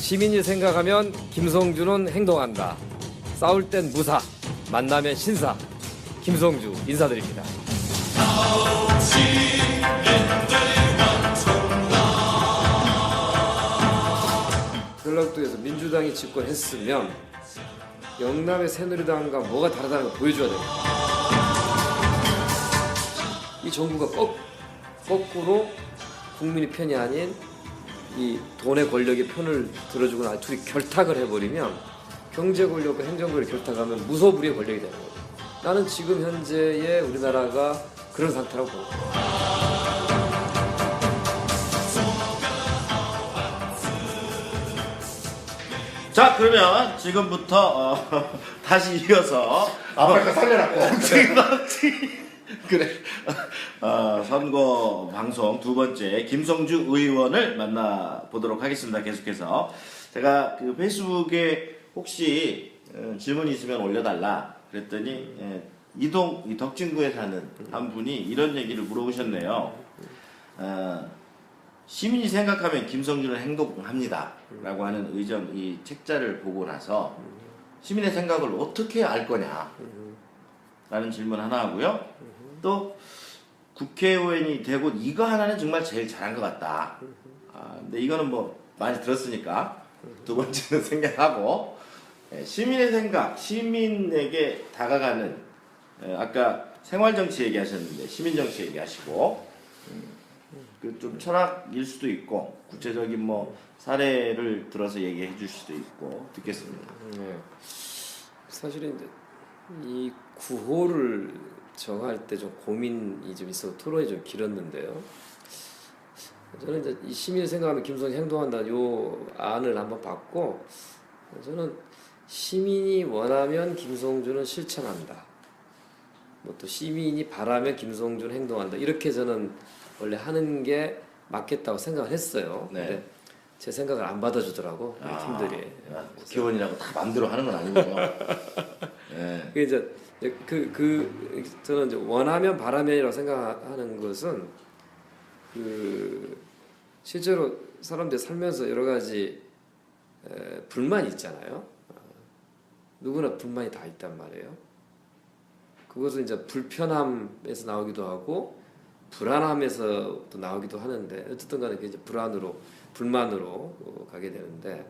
시민이 생각하면 김성주는 행동한다. 싸울 땐 무사, 만나면 신사. 김성주 인사드립니다. 전라도에서 민주당이 집권했으면 영남의 새누리당과 뭐가 다르다는 걸 보여줘야 됩니다. 이 정부가 거꾸로 국민의 편이 아닌 이 돈의 권력의 편을 들어주고 나 둘이 결탁을 해버리면 경제 권력과 행정 권력이 결탁하면 무소불위의 권력이 되는 거죠. 나는 지금 현재의 우리나라가 그런 상태라고 봅니다. 자, 그러면 지금부터 다시 이어서 아빠가 살려놨고 그래 선거 방송 두 번째 김성주 의원을 만나보도록 하겠습니다. 계속해서 제가 그 페이스북에 혹시 질문이 있으면 올려달라 그랬더니 이동 이 덕진구에 사는 한 분이 이런 얘기를 물어보셨네요. 시민이 생각하면 김성주는 행동합니다 라고 하는 의전 이 책자를 보고 나서 시민의 생각을 어떻게 알 거냐 라는 질문 하나 하고요. 또 국회의원이 되고 이거 하나는 정말 제일 잘한 것 같다. 근데 이거는 뭐 많이 들었으니까 두 번째는 생각하고 시민의 생각, 시민에게 다가가는 아까 생활정치 얘기하셨는데 시민정치 얘기하시고 그 좀 철학일 수도 있고 구체적인 뭐 사례를 들어서 얘기해 줄 수도 있고 듣겠습니다. 네. 사실은 이제 이 구호를 정할 때 좀 고민이 좀 있어 토론이 좀 길었는데요. 저는 이제 이 시민이 생각하면 김성주 행동한다 요 안을 한번 봤고 저는 시민이 원하면 김성주는 실천한다. 뭐 또 시민이 바라면 김성주는 행동한다. 이렇게 저는 원래 하는 게 맞겠다고 생각을 했어요. 네. 근데 제 생각을 안 받아주더라고 우리 팀들이. 국회의원이라고 다 마음대로 하는 건 아니고요. 네. 그 이제 저는 이제 원하면 바라면이라고 생각하는 것은 그 실제로 사람들이 살면서 여러 가지 불만이 있잖아요. 누구나 불만이 다 있단 말이에요. 그것은 이제 불편함에서 나오기도 하고 불안함에서 또 나오기도 하는데 어쨌든 간에 이제 불만으로 가게 되는데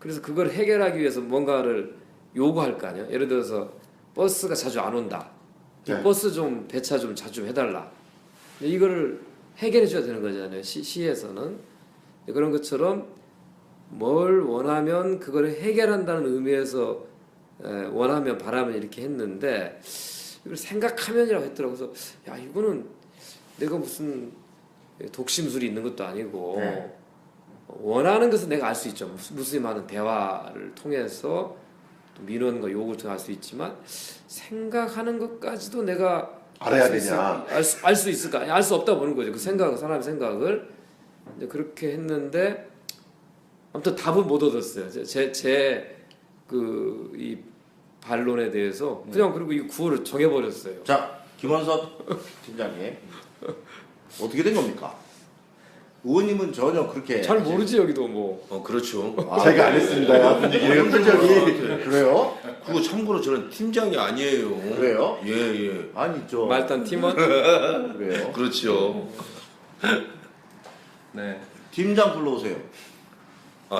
그래서 그걸 해결하기 위해서 뭔가를 요구할 거 아니에요. 예를 들어서 버스가 자주 안 온다. 네. 버스 좀 배차 좀 자주 해달라. 이거를 해결해 줘야 되는 거잖아요. 시에서는 그런 것처럼 뭘 원하면 그걸 해결한다는 의미에서 원하면 바라면 이렇게 했는데 이걸 생각하면이라고 했더라고. 그래서 야 이거는 내가 무슨 독심술이 있는 것도 아니고 네. 원하는 것은 내가 알 수 있죠. 무슨 많은 대화를 통해서 또 민원과 요구를 통해 알 수 있지만 생각하는 것까지도 내가 알아야 되냐? 알 수 있을까? 알 수 없다 보는 거죠. 그 생각, 사람의 생각을 이제 그렇게 했는데 아무튼 답은 못 얻었어요. 제 그 이 반론에 대해서 그냥 그리고 이 구호를 정해버렸어요. 자, 김원석 팀장님 어떻게 된 겁니까? 의원님은 전혀 그렇게 잘 모르지 여기도 뭐. 그렇죠. 제가 안 했습니다. 분위기를 흔적이 그래요? 그거 참고로 저는 팀장이 아니에요. 그래요? 예. 아니 저 말단 팀원. 그래요? 그렇죠. 네. 팀장 불러오세요.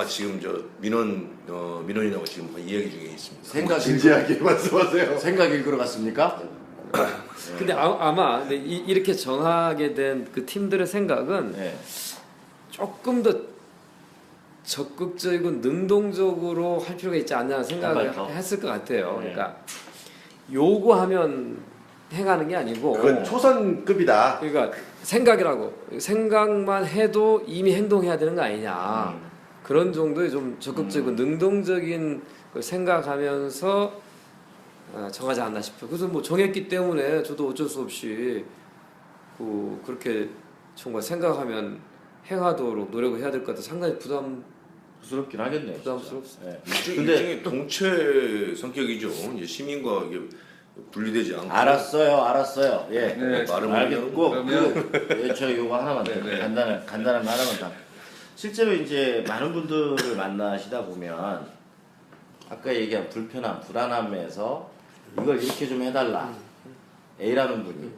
지금 저 민원인하고 지금 이야기 중에 있습니다. 생각 진지하게 말씀하세요. 생각 읽으러 갔습니까? 근데 아마 근데 이렇게 정하게 된 그 팀들의 생각은 네. 조금 더 적극적이고 능동적으로 할 필요가 있지 않냐는 생각을 더. 했을 것 같아요. 네. 그러니까 요구하면 행하는 게 아니고 그건 초선급이다. 그러니까 생각만 해도 이미 행동해야 되는 거 아니냐. 그런 정도의 좀 적극적이고 능동적인 걸 생각하면서 정하지 않나 싶어요. 그래서 뭐 정했기 때문에 저도 어쩔 수 없이 그렇게 정말 생각하면 행하도록 노력을 해야 될 것 같아. 상당히 부담스럽긴 하겠네. 부담스럽습니다. 네. 근데 일종의 동체 성격이죠. 이제 시민과 이게 분리되지 않고. 알았어요. 예. 네, 말은 알겠고 그러면 저 요거 하나만 더. 네. 간단한 거 하나만 더. 실제로 이제 많은 분들을 만나시다 보면 아까 얘기한 불편함, 불안함에서 이걸 이렇게 좀 해달라 A라는 분이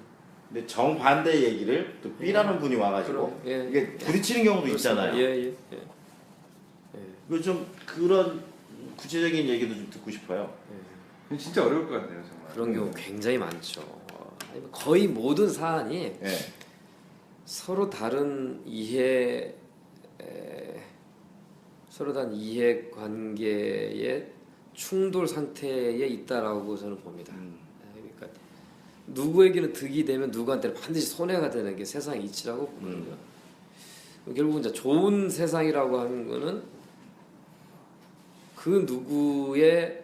근데 정반대 얘기를 또 B라는 분이 와가지고 예. 이게 부딪히는 경우도 있잖아요. 예. 그 좀 그런 구체적인 얘기도 좀 듣고 싶어요. 진짜 어려울 것 같네요 정말. 그런 경우 굉장히 많죠. 거의 모든 사안이 예. 서로 다른 서로 다른 이해 관계의 충돌 상태에 있다라고 저는 봅니다. 그러니까 누구에게는 득이 되면 누구한테는 반드시 손해가 되는 게 세상의 이치라고 보거든요. 결국은 이제 좋은 세상이라고 하는 거는 그 누구의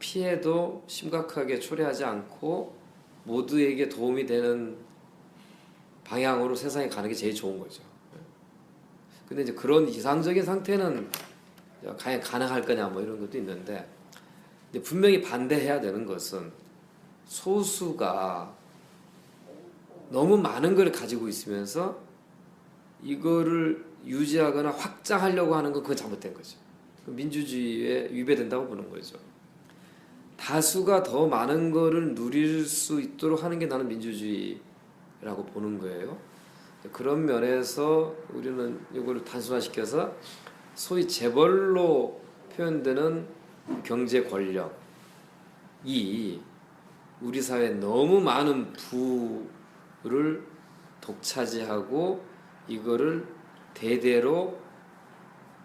피해도 심각하게 초래하지 않고 모두에게 도움이 되는 방향으로 세상에 가는 게 제일 좋은 거죠. 근데 이제 그런 이상적인 상태는 과연 가능할 거냐 뭐 이런 것도 있는데 근데 분명히 반대해야 되는 것은 소수가 너무 많은 걸 가지고 있으면서 이거를 유지하거나 확장하려고 하는 건 그건 잘못된 거죠. 민주주의에 위배된다고 보는 거죠. 다수가 더 많은 거를 누릴 수 있도록 하는 게 나는 민주주의라고 보는 거예요. 그런 면에서 우리는 이거를 단순화시켜서 소위 재벌로 표현되는 경제 권력이 우리 사회에 너무 많은 부를 독차지하고 이거를 대대로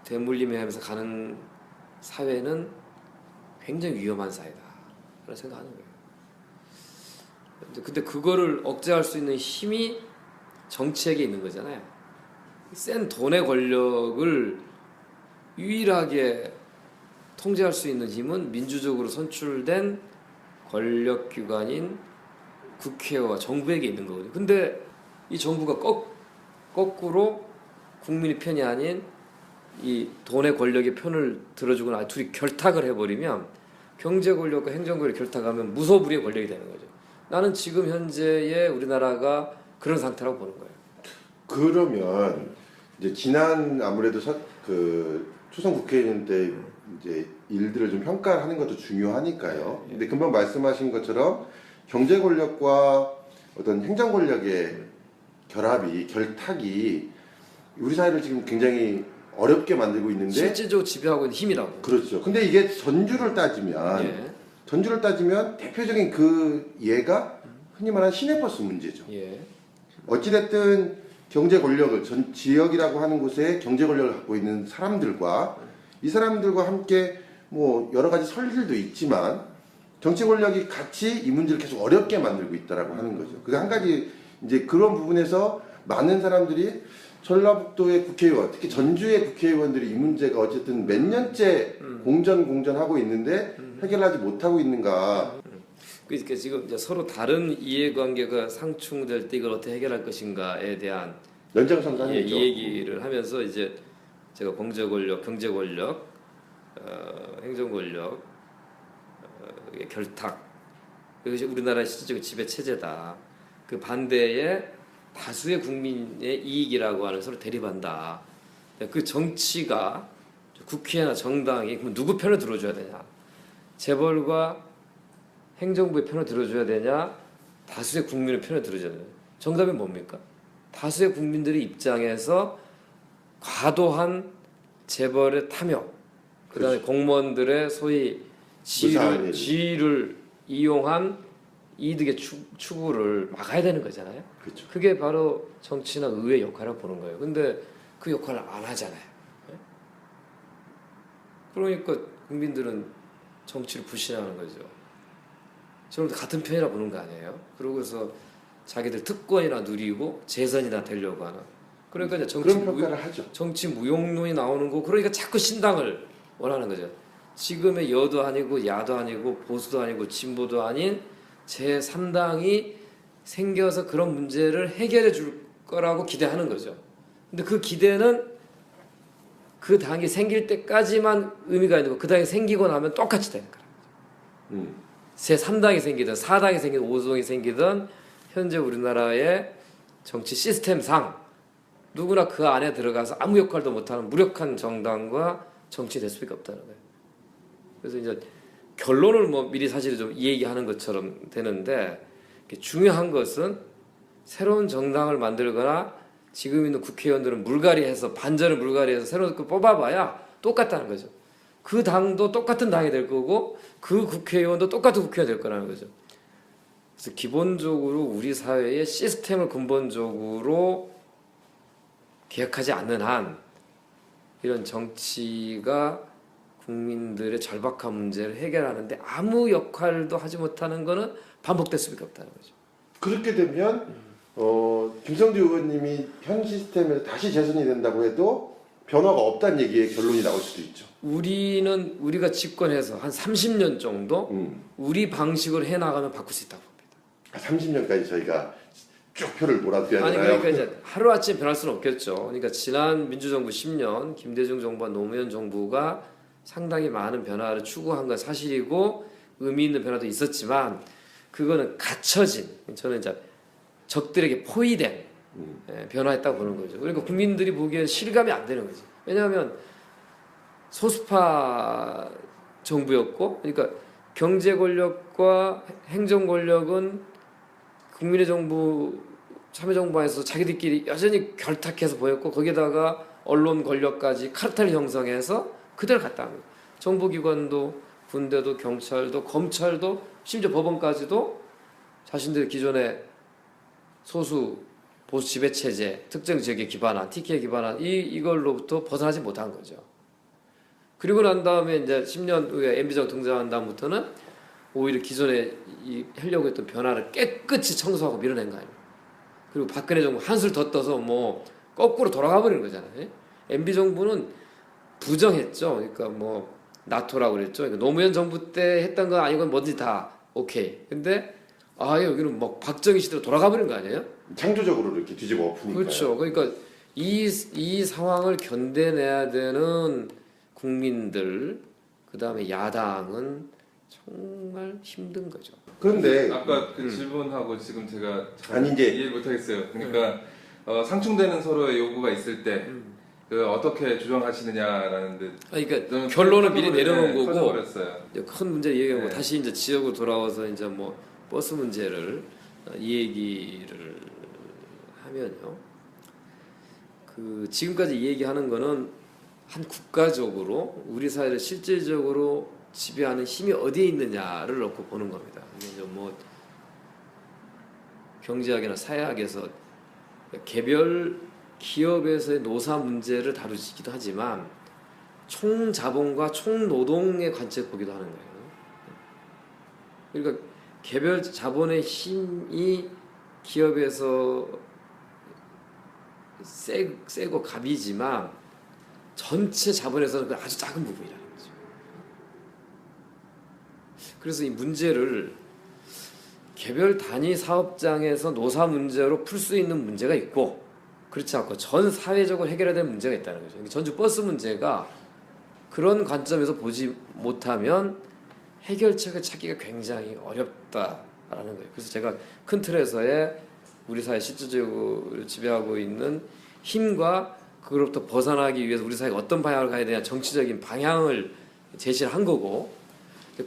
되물림하면서 가는 사회는 굉장히 위험한 사회다 라는 생각하는 거예요. 근데 그거를 억제할 수 있는 힘이 정치에게 있는 거잖아요. 센 돈의 권력을 유일하게 통제할 수 있는 힘은 민주적으로 선출된 권력기관인 국회와 정부에게 있는 거거든요. 근데 이 정부가 거꾸로 국민의 편이 아닌 이 돈의 권력의 편을 들어주거나 둘이 결탁을 해버리면 경제 권력과 행정 권력이 결탁하면 무소불위의 권력이 되는 거죠. 나는 지금 현재의 우리나라가 그런 상태라고 보는 거예요. 그러면 이제 지난 아무래도 초선 국회의원 때 이제 일들을 좀 평가를 하는 것도 중요하니까요. 근데 금방 말씀하신 것처럼 경제 권력과 어떤 행정 권력의 결탁이 우리 사회를 지금 굉장히 어렵게 만들고 있는데 실질적으로 지배하고 있는 힘이라고. 그렇죠. 근데 이게 전주를 따지면 대표적인 그 예가 흔히 말하는 시내버스 문제죠. 예. 어찌됐든 경제 권력을 전 지역이라고 하는 곳에 경제 권력을 갖고 있는 사람들과 이 사람들과 함께 뭐 여러 가지 설들도 있지만 정치 권력이 같이 이 문제를 계속 어렵게 만들고 있다라고 하는 거죠. 그 한 가지 이제 그런 부분에서 많은 사람들이 전라북도의 국회의원, 특히 전주의 국회의원들이 이 문제가 어쨌든 몇 년째 공전하고 있는데 해결하지 못하고 있는가. 그러니까 지금 이제 서로 다른 이해관계가 상충될 때 이걸 어떻게 해결할 것인가에 대한 연장선상이죠. 이 얘기를 하면서 이제 제가 공제 권력, 경제 권력, 행정 권력, 결탁 이것이 우리나라의 실질적인 지배 체제다. 그 반대에 다수의 국민의 이익이라고 하는 서로 대립한다. 그 정치가 국회나 정당이 그럼 누구 편을 들어줘야 되냐? 재벌과 행정부의 편을 들어줘야 되냐? 다수의 국민의 편을 들어줘야 되냐? 정답이 뭡니까? 다수의 국민들의 입장에서 과도한 재벌의 탐욕, 그다음에 공무원들의 소위 지위를 이용한 이득의 추구를 막아야 되는 거잖아요. 그렇죠. 그게 바로 정치나 의회 역할이라고 보는 거예요. 근데 그 역할을 안 하잖아요. 그러니까 국민들은 정치를 불신하는 거죠. 저는 같은 편이라 보는 거 아니에요. 그러고서 자기들 특권이나 누리고 재선이나 되려고 하는. 그러니까 이제 그런 평가를 하죠. 정치 무용론이 나오는 거. 그러니까 자꾸 신당을 원하는 거죠. 지금의 여도 아니고 야도 아니고 보수도 아니고 진보도 아닌 제3당이 생겨서 그런 문제를 해결해 줄 거라고 기대하는 거죠. 근데 그 기대는 그 당이 생길 때까지만 의미가 있는 거. 그 당이 생기고 나면 똑같이 되는 거예요. 제3당이 생기든 4당이 생기든 5당이 생기든 현재 우리나라의 정치 시스템상 누구나 그 안에 들어가서 아무 역할도 못하는 무력한 정당과 정치 될 수밖에 없다는 거예요. 그래서 이제 결론을 뭐 미리 사실 좀 얘기하는 것처럼 되는데 중요한 것은 새로운 정당을 만들거나 지금 있는 국회의원들은 물갈이해서 반전을 물갈이해서 새로운 거 뽑아봐야 똑같다는 거죠. 그 당도 똑같은 당이 될 거고 그 국회의원도 똑같은 국회의원이 될 거라는 거죠. 그래서 기본적으로 우리 사회의 시스템을 근본적으로 개혁하지 않는 한 이런 정치가 국민들의 절박한 문제를 해결하는데 아무 역할도 하지 못하는 거는 반복될 수밖에 없다는 거죠. 그렇게 되면 김성주 의원님이 현 시스템에서 다시 재선이 된다고 해도 변화가 없다는 얘기의 결론이 나올 수도 있죠. 우리가 집권해서 한 30년 정도 우리 방식으로 해나가면 바꿀 수 있다고 봅니다. 30년까지 저희가 쭉 표를 몰아줘야 아니 되나요? 그러니까 이제 하루아침에 변할 수는 없겠죠. 그러니까 지난 민주정부 10년 김대중 정부와 노무현 정부가 상당히 많은 변화를 추구한 건 사실이고 의미 있는 변화도 있었지만 그거는 갖춰진 저는 이제 적들에게 포위된 변화했다고 보는 거죠. 그러니까 국민들이 보기엔 실감이 안 되는 거죠. 왜냐하면 소수파 정부였고 그러니까 경제 권력과 행정 권력은 국민의 정부 참여정부 안에서 자기들끼리 여전히 결탁해서 보였고 거기다가 언론 권력까지 카르텔 형성해서 그대로 갔다 합니다. 정부기관도 군대도 경찰도 검찰도 심지어 법원까지도 자신들의 기존의 소수 보수 지배 체제 특정 지역에 기반한 TK에 기반한 이걸로부터 벗어나지 못한 거죠. 그리고 난 다음에 이제 10년 후에 MB정 등장한 다음부터는 오히려 기존에 하려고 했던 변화를 깨끗이 청소하고 밀어낸 거 아닙니까? 그리고 박근혜 정부 한술 더 떠서 뭐 거꾸로 돌아가 버리는 거잖아요. MB 정부는 부정했죠. 그러니까 뭐 나토라고 그랬죠. 그러니까 노무현 정부 때 했던 건 아니고 뭐든지 다 오케이. 근데 여기는 뭐 박정희 시대로 돌아가 버린 거 아니에요? 창조적으로 이렇게 뒤집어 엎으니까. 그렇죠. 그러니까 이 상황을 견뎌내야 되는 국민들 그다음에 야당은 정말 힘든 거죠. 그런데 아까 그 질문하고 지금 제가 잘 아니, 이제 이해 못하겠어요. 그러니까 상충되는 서로의 요구가 있을 때 어떻게 조정하시느냐라는데 그러니까 결론을 미리 내려놓은 거고 터져버렸어요. 이제 큰 문제 얘기하고 네. 다시 이제 지역으로 돌아와서 이제 뭐 버스 문제를 이 얘기를 하면요. 그 지금까지 이 얘기하는 거는 한 국가적으로 우리 사회를 실질적으로 지배하는 힘이 어디에 있느냐를 놓고 보는 겁니다. 이제 뭐 경제학이나 사회학에서 개별 기업에서의 노사 문제를 다루기도 하지만 총자본과 총노동의 관점에서 보기도 하는 거예요. 그러니까 개별 자본의 힘이 기업에서 세고 갑이지만 전체 자본에서는 아주 작은 부분이라는 거죠. 그래서 이 문제를 개별 단위 사업장에서 노사 문제로 풀 수 있는 문제가 있고 그렇지 않고 전 사회적으로 해결해야 될 문제가 있다는 거죠. 전주 버스 문제가 그런 관점에서 보지 못하면 해결책을 찾기가 굉장히 어렵다라는 거예요. 그래서 제가 큰 틀에서의 우리 사회 실질적으로 지배하고 있는 힘과 그로부터 벗어나기 위해서 우리 사회가 어떤 방향을 가야 되냐 정치적인 방향을 제시를 한 거고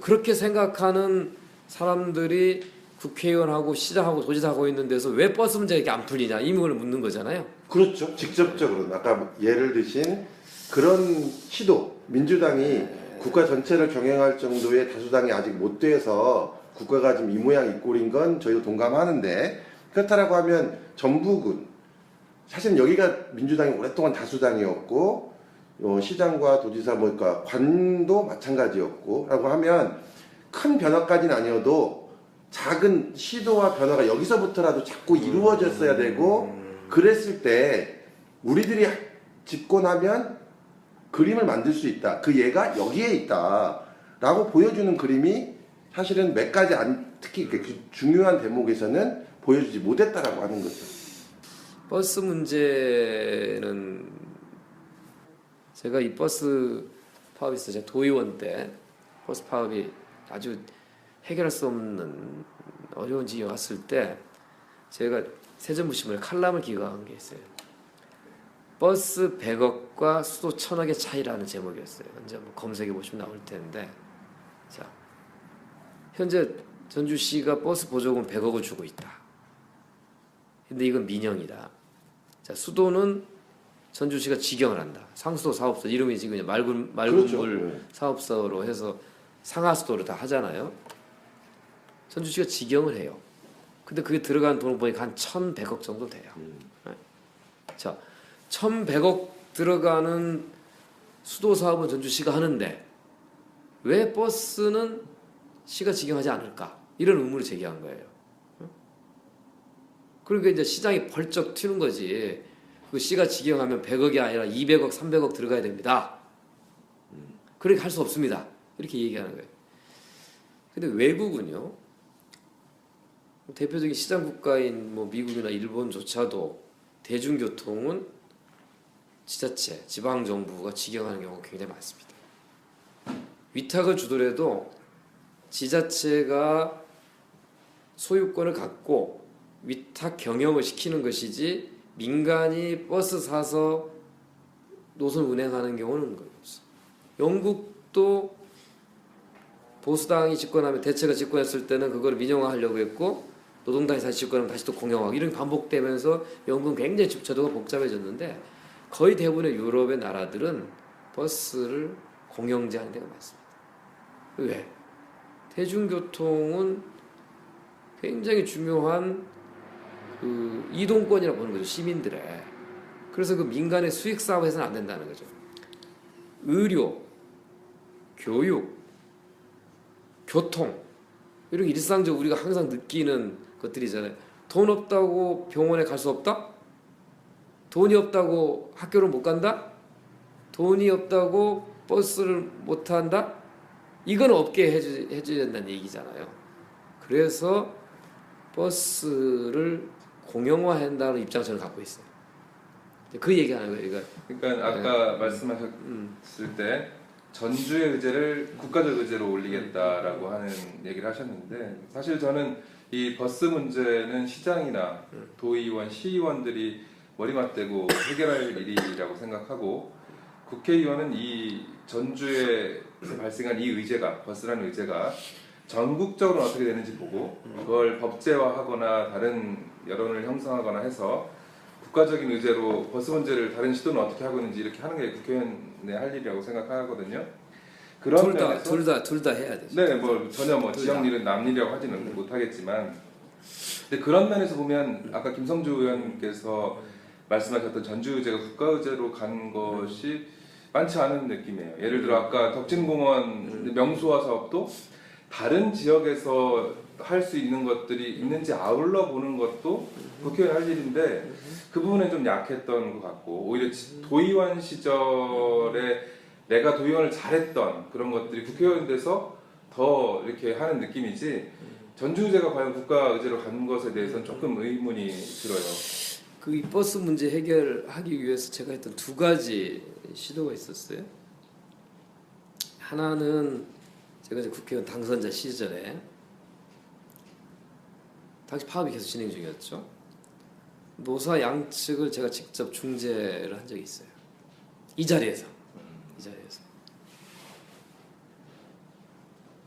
그렇게 생각하는 사람들이 국회의원하고 시장하고 도지사하고 있는 데서 왜 버스 문제가 이렇게 안 풀리냐 이 의문을 묻는 거잖아요. 그렇죠. 직접적으로 아까 예를 드신 그런 시도 민주당이 국가 전체를 경영할 정도의 다수당이 아직 못 돼서 국가가 지금 이 모양 이 꼴인 건 저희도 동감하는데 그렇다라고 하면 전북은 사실 여기가 민주당이 오랫동안 다수당이었고 시장과 도지사 그러니까 관도 마찬가지였고 라고 하면 큰 변화까지는 아니어도 작은 시도와 변화가 여기서부터라도 자꾸 이루어졌어야 되고 그랬을 때 우리들이 집권하면 그림을 만들 수 있다. 그 예가 여기에 있다. 라고 보여주는 그림이 사실은 몇 가지 특히 중요한 대목에서는 보여주지 못했다라고 하는 거죠. 버스 문제는 제가 이 버스 파업이 있어요. 제가 도의원 때 버스 파업이 아주 해결할 수 없는 어려운 지경이 왔을 때 제가 새정부신문에 칼럼을 기고한 게 있어요. 버스 100억과 수도 1000억의 차이라는 제목이었어요. 이제 뭐 검색해 보시면 나올 텐데, 자 현재 전주시가 버스 보조금 100억을 주고 있다. 근데 이건 민영이다. 자 수도는 전주시가 직영을 한다. 상수도 사업소 이름이 지금 맑은 그렇죠. 물 네. 사업소로 해서 상하수도를 다 하잖아요. 전주시가 직영을 해요. 근데 그게 들어간 돈을 보니까 한 1,100억 정도 돼요. 네. 자, 1,100억 들어가는 수도 사업은 전주시가 하는데 왜 버스는 시가 직영하지 않을까? 이런 의문을 제기한 거예요. 그러니까 이제 시장이 벌쩍 튀는 거지. 그 시가 직영하면 100억이 아니라 200억, 300억 들어가야 됩니다. 그렇게 할 수 없습니다. 이렇게 얘기하는 거예요. 근데 외국은요. 대표적인 시장 국가인 뭐 미국이나 일본조차도 대중교통은 지자체, 지방 정부가 직영하는 경우가 굉장히 많습니다. 위탁을 주더라도 지자체가 소유권을 갖고 위탁 경영을 시키는 것이지 민간이 버스 사서 노선 운행하는 경우는 없어. 영국도 보수당이 집권하면 대체가 집권했을 때는 그걸 민영화하려고 했고 노동당이 다시 집권하면 다시 또 공영화하고 이런 반복되면서 영국은 굉장히 제도가 복잡해졌는데 거의 대부분의 유럽의 나라들은 버스를 공영제하는 데가 많습니다. 왜? 대중교통은 굉장히 중요한 그 이동권이라고 보는 거죠. 시민들의. 그래서 그 민간의 수익 사업을 해서는 안 된다는 거죠. 의료, 교육, 교통 이런 일상적 우리가 항상 느끼는 것들이잖아요. 돈 없다고 병원에 갈 수 없다? 돈이 없다고 학교를 못 간다? 돈이 없다고 버스를 못 탄다? 이건 없게 해줘야 된다는 얘기잖아요. 그래서 버스를 공영화한다는 입장을 저는 갖고 있어요. 그 얘기하는 거예요. 이거. 그러니까 아까 말씀하셨을 때 전주의 의제를 국가적 의제로 올리겠다라고 하는 얘기를 하셨는데 사실 저는 이 버스 문제는 시장이나 도의원, 시의원들이 머리맞대고 해결할 일이라고 생각하고 국회의원은 이 전주에 발생한 이 의제가 버스라는 의제가 전국적으로 어떻게 되는지 보고 그걸 법제화하거나 다른 여론을 형성하거나 해서 국가적인 의제로 버스 문제를 다른 시도는 어떻게 하고 있는지 이렇게 하는 게 국회의원의 할 일이라고 생각하거든요. 그런 면에서 둘 다 해야 되죠. 네, 뭐 전혀 뭐 지역 일은 남 일이라고 하지는 못하겠지만, 근데 그런 면에서 보면 아까 김성주 의원께서 말씀하셨던 전주 의제가 국가 의제로 간 것이 많지 않은 느낌이에요. 예를 들어 아까 덕진공원 명소화 사업도 다른 지역에서 할 수 있는 것들이 있는지 아울러 보는 것도 국회의원 할 일인데 그 부분에 좀 약했던 것 같고 오히려 도의원 시절에 내가 도의원을 잘했던 그런 것들이 국회의원 돼서 더 이렇게 하는 느낌이지 전주의제가 과연 국가의제로 간 것에 대해서는 조금 의문이 들어요. 그 이 버스 문제 해결하기 위해서 제가 했던 두 가지 시도가 있었어요. 하나는 제가 이제 국회의원 당선자 시절에 당시 파업이 계속 진행 중이었죠. 노사 양측을 제가 직접 중재를 한 적이 있어요. 이 자리에서.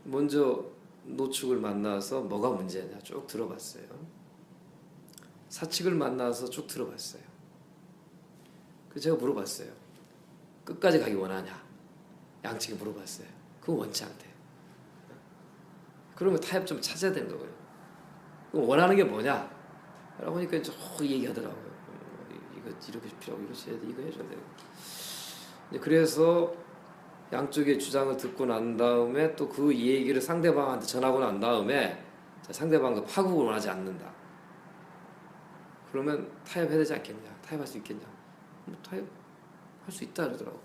먼저 노측을 만나서 뭐가 문제냐 쭉 들어봤어요. 사측을 만나서 쭉 들어봤어요. 그래서 제가 물어봤어요. 끝까지 가기 원하냐? 양측이 물어봤어요. 그건 원치 않대. 그러면 타협 좀 찾아야 되는 거고요. 그럼 원하는 게 뭐냐? 라고 하니까 이제 얘기하더라고요. 이거 이렇게 필요하고 이거 해야 돼, 이거 해줘야 돼. 그래서 양쪽의 주장을 듣고 난 다음에 또 그 얘기를 상대방한테 전하고 난 다음에 상대방과 파국을 원하지 않는다. 그러면 타협해야 되지 않겠냐? 타협할 수 있겠냐? 타협할 수 있다 그러더라고.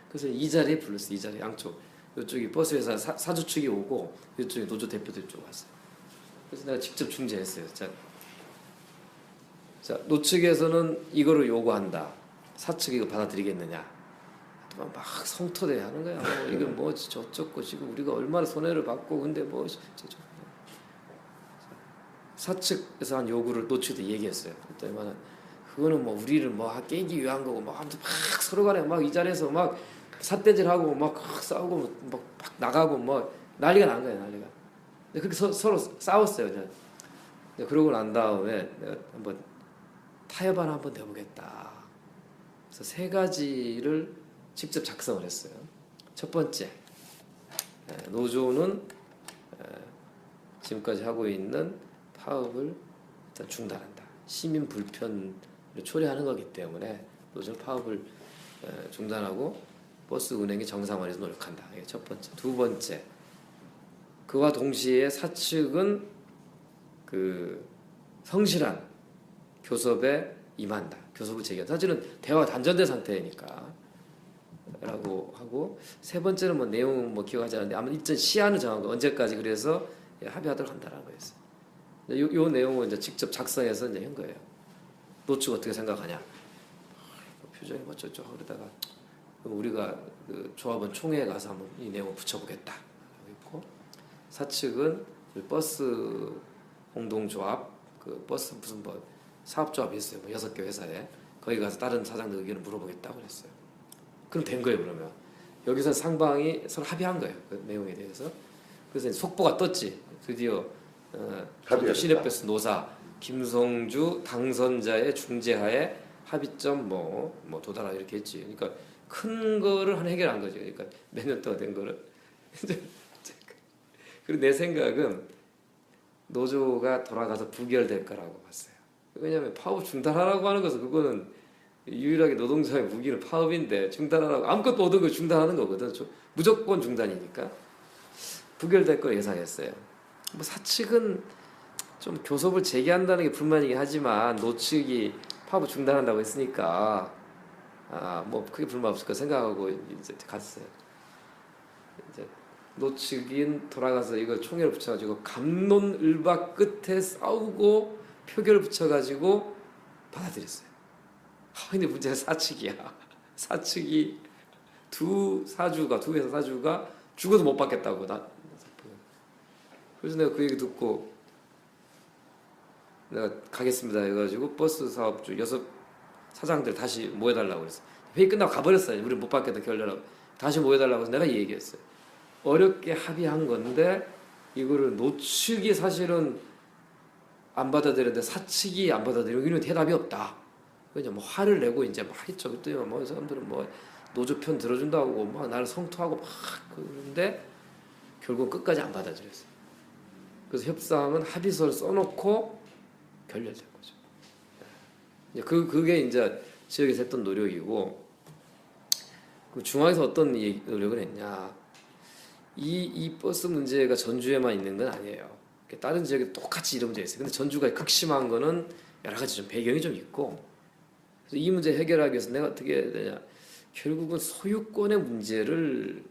그래서 이 자리에 불렀어요. 이 자리 양쪽. 이쪽이 버스 회사 사주 측이 오고 이쪽이 노조 대표들 쪽 왔어요. 그래서 내가 직접 중재했어요. 자, 노측에서는 이거를 요구한다. 사측이 이거 받아들이겠느냐? 막 성토대 하는 거야. 이거 뭐 저쪽 지금 우리가 얼마나 손해를 받고 근데 뭐 저쪽. 사측에서 한 요구를 노측도 얘기했어요. 그때만은 그거는 뭐 우리를 뭐 깨기 위한 거고 막 아무튼 막 서로 간에 막 이 자리에서 막 삿대질하고 막 싸우고 막 나가고 뭐 난리가 난 거예요, 난리가. 근데 그렇게 서로 싸웠어요. 이제 그러고 난 다음에 내가 한번 타협안을 한번 내보겠다. 그래서 세 가지를 직접 작성을 했어요. 첫 번째, 노조는 지금까지 하고 있는 파업을 일단 중단한다. 시민 불편을 초래하는 거기 때문에 노조는 파업을 중단하고 버스 운행이 정상화해서 노력한다. 이게 첫 번째. 두 번째, 그와 동시에 사측은 그 성실한 교섭에 임한다. 교섭을 재개한다. 사실은 대화가 단절된 상태니까 라고 하고, 세 번째는 뭐 내용 뭐 기억하지 않는데 아마 일전 시한을 정한 거 언제까지 그래서 합의하도록 한다라는 거였어요. 요 내용을 이제 직접 작성해서 이제 한 거예요. 노측 어떻게 생각하냐? 표정이 뭐 어쩌고 그러다가 그럼 우리가 그 조합원 총회에 가서 한번 이 내용을 붙여보겠다. 있고, 사측은 그 버스 공동조합 그 버스 무슨 뭐 사업조합이 있어요. 뭐 6개 회사에 거기 가서 다른 사장들 의견을 물어보겠다고 그랬어요. 그럼 된 거예요. 그러면 여기서 상방이 서로 합의한 거예요. 그 내용에 대해서. 그래서 이제 속보가 떴지. 드디어 시내버스 노사 김성주 당선자의 중재하에 합의점 뭐 도달하 이렇게 했지. 그러니까 큰 거를 하나 해결한 거죠. 그러니까 몇 년 동안 된 거를. 그리고 내 생각은 노조가 돌아가서 부결될 거라고 봤어요. 왜냐하면 파업 중단하라고 하는 것은 그거는 유일하게 노동자의 무기는 파업인데 중단하라고 아무것도 얻은 거 중단하는 거거든. 무조건 중단이니까 부결될 걸 예상했어요. 뭐 사측은 좀 교섭을 재개한다는 게 불만이긴 하지만 노측이 파업을 중단한다고 했으니까 뭐 크게 불만 없을 거 생각하고 이제 갔어요. 이제 노측인 돌아가서 이거 총회를 붙여가지고 갑론을박 끝에 싸우고 표결을 붙여가지고 받아들였어요. 근데 문제는 사측이야. 사측이 두 회사 사주가 죽어도 못 받겠다고 그래서 내가 그 얘기 듣고 내가 가겠습니다 해가지고 버스 사업주 6 사장들 다시 모여달라고 그랬어. 회의 끝나고 가버렸어요. 우리 못 받겠다 결렬하고 다시 모여달라고 해서 내가 이 얘기했어요. 어렵게 합의한 건데 이거를 노측이 사실은 안 받아들였는데 사측이 안 받아들이고 이런 대답이 없다. 그냥 뭐 화를 내고 이제 막 했죠. 그때 뭐 사람들은 뭐 노조 편 들어준다고 막 나를 성토하고 막 그런데 결국 끝까지 안 받아들였어요. 그래서 협상은 합의서를 써놓고 결렬된 거죠. 그게 이제 지역에서 했던 노력이고, 그 중앙에서 어떤 노력을 했냐? 이 버스 문제가 전주에만 있는 건 아니에요. 다른 지역에 똑같이 이런 문제 있어요. 근데 전주가 극심한 거는 여러 가지 좀 배경이 좀 있고, 그래서 이 문제 해결하기 위해서 내가 어떻게 해야 되냐? 결국은 소유권의 문제를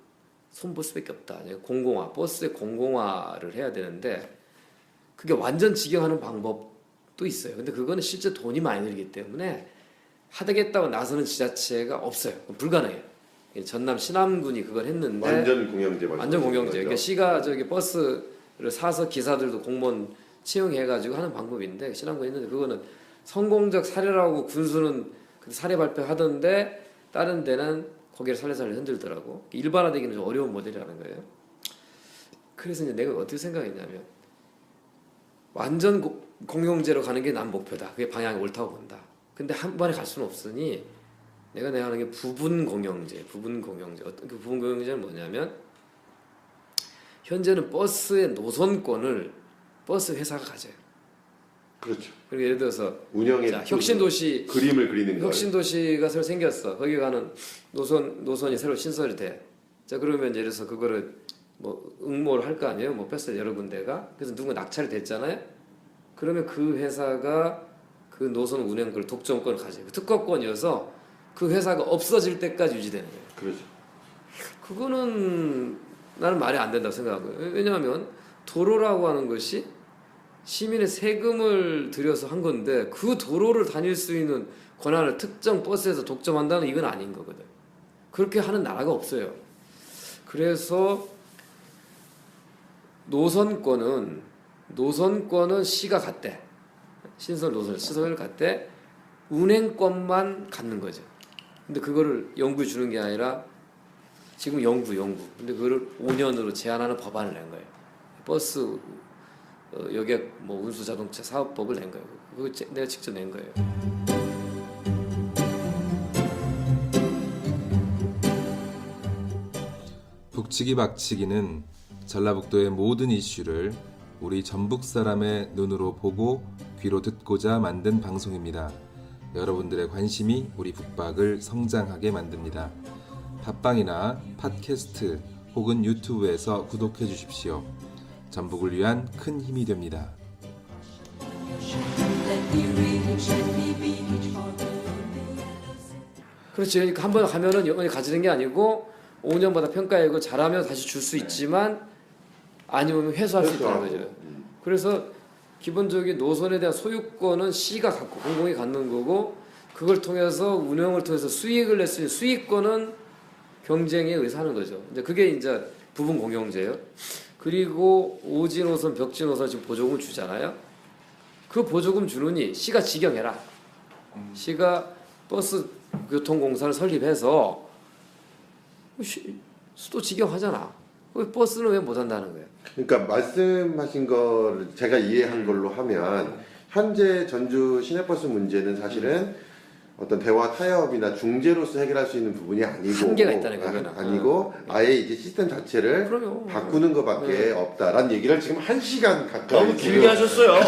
손볼 수밖에 없다. 공공화, 버스의 공공화를 해야 되는데 그게 완전 직영하는 방법도 있어요. 근데 그거는 실제 돈이 많이 들기 때문에 하겠다고 나서는 지자체가 없어요. 불가능해요. 전남 신암군이 그걸 했는데 완전 공영제 완전 공영제. 그러니까 시가 저기 버스를 사서 기사들도 공무원 채용해가지고 하는 방법인데 신암군이 했는데 그거는 성공적 사례라고 군수는 사례 발표하던데 다른 데는 거기를 살래살래 흔들더라고. 일반화되기는 좀 어려운 모델이라는 거예요. 그래서 이제 내가 어떻게 생각했냐면 완전 공영제로 가는 게 난 목표다. 그게 방향이 옳다고 본다. 근데 한 번에 갈 수는 없으니 내가 하는 게 부분 공영제. 어떤 그 부분 공영제는 뭐냐면 현재는 버스의 노선권을 버스 회사가 가져요. 그렇죠. 그리고 예를 들어서 운영의 혁신도시 그림을 그리는 거. 혁신도시가 새로 생겼어. 거기 가는 노선이 새로 신설이 돼. 자 그러면 예를 들어서 그거를 뭐 응모를 할 거 아니에요. 뭐 버스 여러 군데가. 그래서 누군가 낙찰이 됐잖아요. 그러면 그 회사가 그 노선 운영권을 독점권을 가져요. 특허권이어서 그 회사가 없어질 때까지 유지되는 거예요. 그렇죠. 그거는 나는 말이 안 된다고 생각하고요. 왜냐하면 도로라고 하는 것이 시민의 세금을 들여서 한 건데 그 도로를 다닐 수 있는 권한을 특정 버스에서 독점한다는 이건 아닌 거거든. 그렇게 하는 나라가 없어요. 그래서 노선권은 시가 갖대. 신설 노선을 시설을 갖대. 운행권만 갖는 거죠. 근데 그거를 영구에 주는 게 아니라 지금 영구. 근데 그거를 5년으로 제한하는 법안을 낸 거예요. 버스 여객 뭐 운수 자동차 사업법을 낸 거예요. 그거 내가 직접 낸 거예요. 북치기 박치기는 전라북도의 모든 이슈를 우리 전북 사람의 눈으로 보고 귀로 듣고자 만든 방송입니다. 여러분들의 관심이 우리 북박을 성장하게 만듭니다. 팟빵이나 팟캐스트 혹은 유튜브에서 구독해 주십시오. 전북을 위한 큰 힘이 됩니다. 그렇지. 그러니까 한 번 가면은 영원히 가지는 게 아니고 5년마다 평가하고 잘하면 다시 줄 수 있지만 아니면 회수할 수 있다는 거죠. 그래서 기본적인 노선에 대한 소유권은 시가 갖고 공공이 갖는 거고 그걸 통해서 운영을 통해서 수익을 낼 수 있는 수익권은 경쟁에 의해서 하는 거죠. 이제 그게 이제 부분 공영제예요. 그리고 오지 노선, 벽지 노선 지금 보조금을 주잖아요. 그 보조금 주느니 시가 직영해라. 시가 버스 교통공사를 설립해서 수도 직영하잖아. 왜 버스는 왜 못 한다는 거예요? 그러니까 말씀하신 거를 제가 이해한 걸로 하면 현재 전주 시내버스 문제는 사실은 어떤 대화 타협이나 중재로서 해결할 수 있는 부분이 아니고 한계가 있다는 거예요, 아니고 아예 이제 시스템 자체를 그럼요. 바꾸는 것밖에 없다라는 얘기를 지금 1시간 가까이 너무 길게 하셨어요.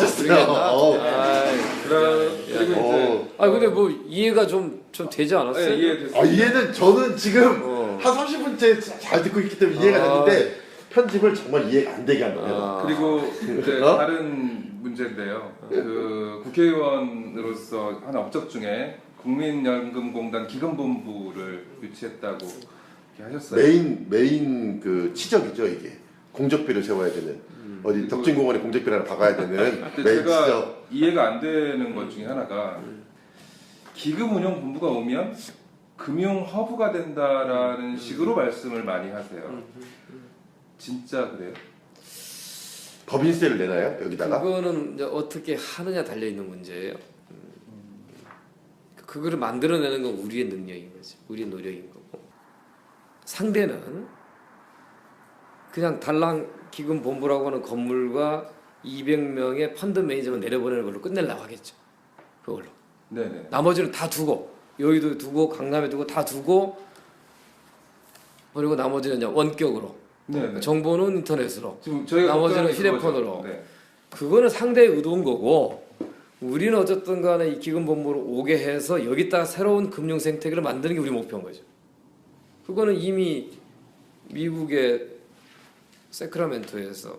그리고 근데 뭐 이해가 좀 되지 않았어요? 이해됐어요. 이해는 저는 지금 한 30분째 잘 듣고 있기 때문에 이해가 됐는데 편집을 정말 이해가 안 되게 하는 거예요. 그리고 이제 다른 문제인데요. 그 국회의원으로서 한 업적 중에 국민연금공단 기금본부를 유치했다고 이렇게 하셨어요. 메인 그 치적이죠 이게 공적비를 세워야 되는 어디 덕진공원에 공적비를 하나 박아야 되는 근데 메인 제가 치적. 이해가 안 되는 것 중에 하나가 기금운용본부가 오면 금융 허브가 된다라는 식으로 말씀을 많이 하세요. 진짜 그래요? 법인세를 내나요 여기다가? 그거는 이제 어떻게 하느냐 달려 있는 문제예요. 그거를 만들어내는 건 우리의 능력인 거지, 우리의 노력인 거고. 상대는 그냥 달랑 기금 본부라고 하는 건물과 200명의 펀드 매니저만 내려보내는 걸로 끝내려고 하겠죠. 그걸로. 네네. 나머지는 다 두고 여의도 두고 강남에 두고 다 두고 그리고 나머지는 이제 원격으로. 네네. 정보는 인터넷으로. 지금 저희가 나머지는 걱정하는 휴대폰으로. 그거죠. 네. 그거는 상대의 의도인 거고 우리는 어쨌든 간에 이 기금본부로 오게 해서 여기다가 새로운 금융 생태계를 만드는 게 우리 목표인 거죠. 그거는 이미 미국의 세크라멘토에서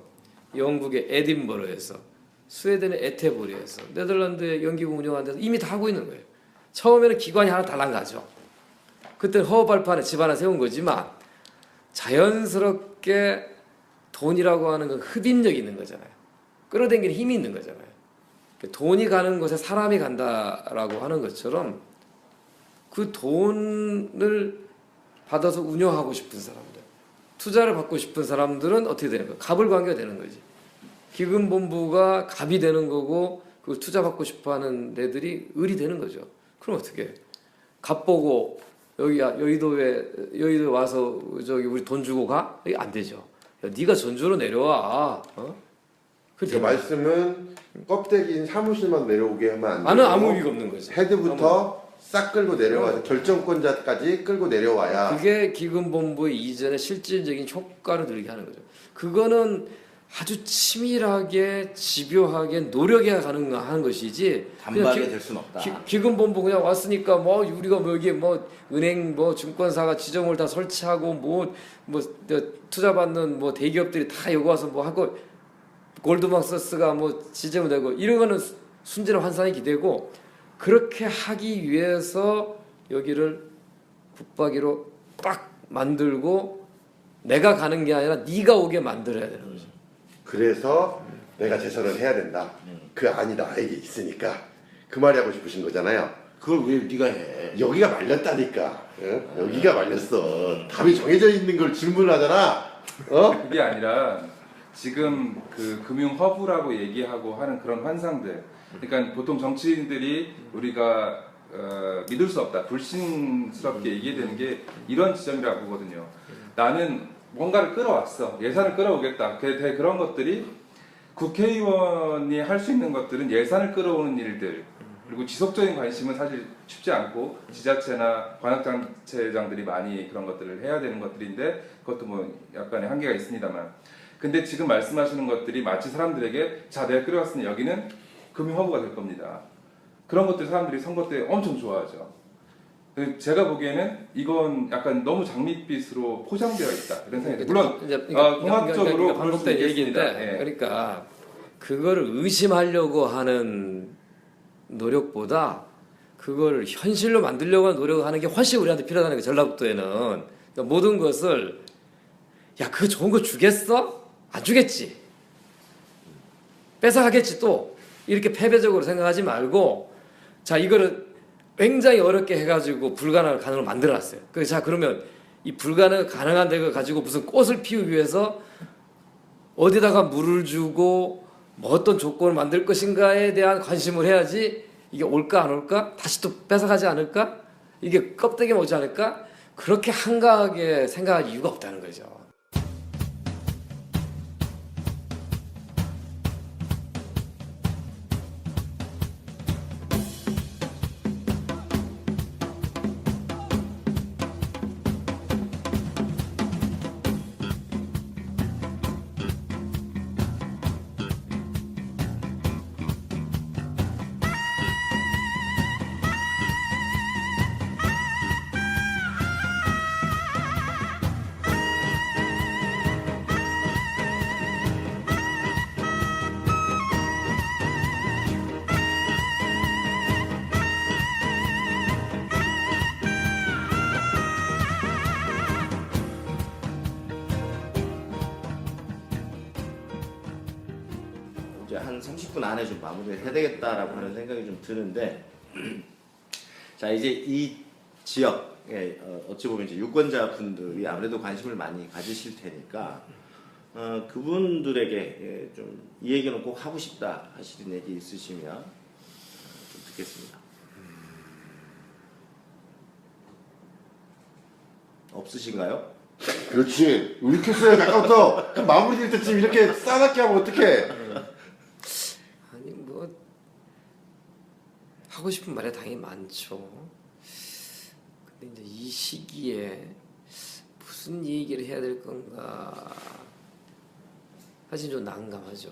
영국의 에딘버러에서 스웨덴의 에테보리에서 네덜란드의 연기금 운영하는 데서 이미 다 하고 있는 거예요. 처음에는 기관이 하나 달랑가죠. 그때는 허브 발판에 집 하나 세운 거지만 자연스럽게 돈이라고 하는 건 흡인력이 있는 거잖아요. 끌어당기는 힘이 있는 거잖아요. 돈이 가는 곳에 사람이 간다라고 하는 것처럼 그 돈을 받아서 운영하고 싶은 사람들, 투자를 받고 싶은 사람들은 어떻게 되는 거예요? 갑을 관계가 되는 거지. 기금본부가 갑이 되는 거고 그걸 투자 받고 싶어하는 애들이 을이 되는 거죠. 그럼 어떻게 해? 갑 보고 여의도에 와서 저기 우리 돈 주고 가? 이게 안 되죠. 야, 네가 전주로 내려와. 그 말씀은 껍데기인 사무실만 내려오게 하면 안 되고 나는 아무 의미가 없는 거지. 헤드부터 싹 끌고 내려와서 결정권자까지 끌고 내려와야 그게 기금본부의 이전의 실질적인 효과를 누리게 하는 거죠. 그거는 아주 치밀하게 집요하게 노력해야 가능한 것이지. 단박에 될 수는 없다. 기금본부 그냥 왔으니까 뭐 우리가 뭐 여기 뭐 은행 뭐 증권사가 지점을 다 설치하고 뭐 투자 받는 뭐 대기업들이 다 여기 와서 뭐 하고 골드만삭스가 뭐 지점을 내고 이런 거는 순진한 환상이 기대고 그렇게 하기 위해서 여기를 붙박이로 딱 만들고 내가 가는 게 아니라 네가 오게 만들어야 되는 거죠. 그래서 내가 제설을 해야 된다. 그 안이 나에게 있으니까 그 말이 하고 싶으신 거잖아요. 그걸 왜 네가 해? 여기가 말렸다니까. 응? 여기가 말렸어. 답이 정해져 있는 걸 질문하잖아. 그게 아니라 지금 그 금융 허브라고 얘기하고 하는 그런 환상들. 그러니까 보통 정치인들이 우리가 믿을 수 없다, 불신스럽게 얘기되는 게 이런 지점이라고 보거든요. 나는 뭔가를 끌어왔어, 예산을 끌어오겠다. 그런 것들이 국회의원이 할 수 있는 것들은 예산을 끌어오는 일들, 그리고 지속적인 관심은 사실 쉽지 않고 지자체나 관악단체장들이 많이 그런 것들을 해야 되는 것들인데 그것도 뭐 약간의 한계가 있습니다만, 근데 지금 말씀하시는 것들이 마치 사람들에게 자 내가 끌어왔으니 여기는 금융허브가 될 겁니다. 그런 것들 사람들이 선거 때 엄청 좋아하죠. 제가 보기에는 이건 약간 너무 장밋빛으로 포장되어 있다 이런 생각이 들어요. 물론 공학적으로 반복된 얘기인데, 예. 그러니까 그거를 의심하려고 하는 노력보다 그걸 현실로 만들려고 하는 노력하는 게 훨씬 우리한테 필요하다는 게 전라북도에는. 그러니까 모든 것을 야 그거 좋은 거 주겠어? 안 주겠지. 뺏어가겠지 또. 이렇게 패배적으로 생각하지 말고 자 이거를 굉장히 어렵게 해가지고 불가능을 가능을 만들어놨어요. 자 그러면 이 가능한 데 가지고 무슨 꽃을 피우기 위해서 어디다가 물을 주고 뭐 어떤 조건을 만들 것인가에 대한 관심을 해야지 이게 올까 안 올까? 다시 또 뺏어가지 않을까? 이게 껍데기에 오지 않을까? 그렇게 한가하게 생각할 이유가 없다는 거죠. 이제 한 30분 안에 좀 마무리를 해야 되겠다라고 하는 생각이 좀 드는데, 자 이제 이 지역에 어찌 보면 이제 유권자 분들이 아무래도 관심을 많이 가지실 테니까 그분들에게 좀 이 얘기는 꼭 하고 싶다 하시는 얘기 있으시면 좀 듣겠습니다. 없으신가요? 그렇지. 이렇게 써야 가까웠어. 그 마무리 될 때쯤 이렇게 싸납게 하면 어떡해. 아니 뭐 하고 싶은 말이 당연히 많죠. 근데 이제 이 시기에 무슨 얘기를 해야 될 건가 사실 좀 난감하죠.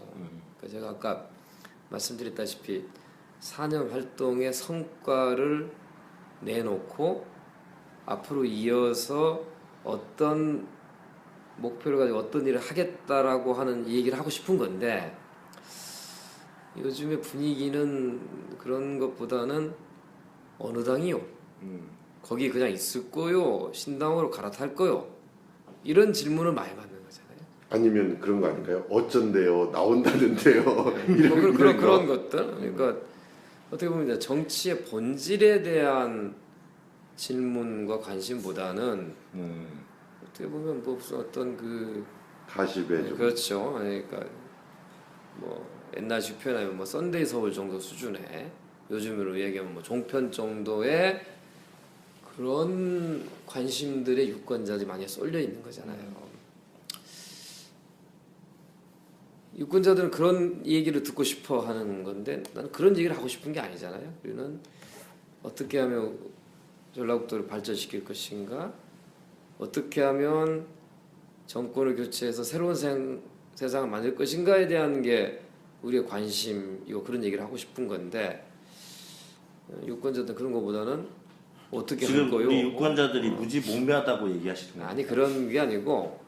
그러니까 제가 아까 말씀드렸다시피 4년 활동의 성과를 내놓고 앞으로 이어서 어떤 목표를 가지고 어떤 일을 하겠다라고 하는 얘기를 하고 싶은 건데 요즘의 분위기는 그런 것보다는 어느 당이요? 거기 그냥 있을 거요? 신당으로 갈아탈 거요? 이런 질문을 많이 받는 거잖아요. 아니면 그런 거 아닌가요? 어쩐데요? 나온다는데요? 이런 그런 것들. 그러니까 어떻게 보면 이제 정치의 본질에 대한 질문과 관심보다는 어떻게 보면 뭐 무슨 어떤 가십에 좀. 그렇죠. 그러니까 뭐 옛날식 표현하면 뭐 썬데이 서울 정도 수준의 요즘으로 얘기하면 뭐 종편 정도의 그런 관심들의 유권자들이 많이 쏠려 있는 거잖아요. 유권자들은 그런 얘기를 듣고 싶어 하는 건데 나는 그런 얘기를 하고 싶은 게 아니잖아요. 우리는 어떻게 하면 전라북도를 발전시킬 것인가, 어떻게 하면 정권을 교체해서 새로운 세상을 만들 것인가에 대한 게 우리의 관심이고 그런 얘기를 하고 싶은 건데 유권자들은 그런 것보다는 어떻게 할 지금 거요? 우리 유권자들이 무지몽매하다고 얘기하시는 거예요? 아니 그런 게 아니고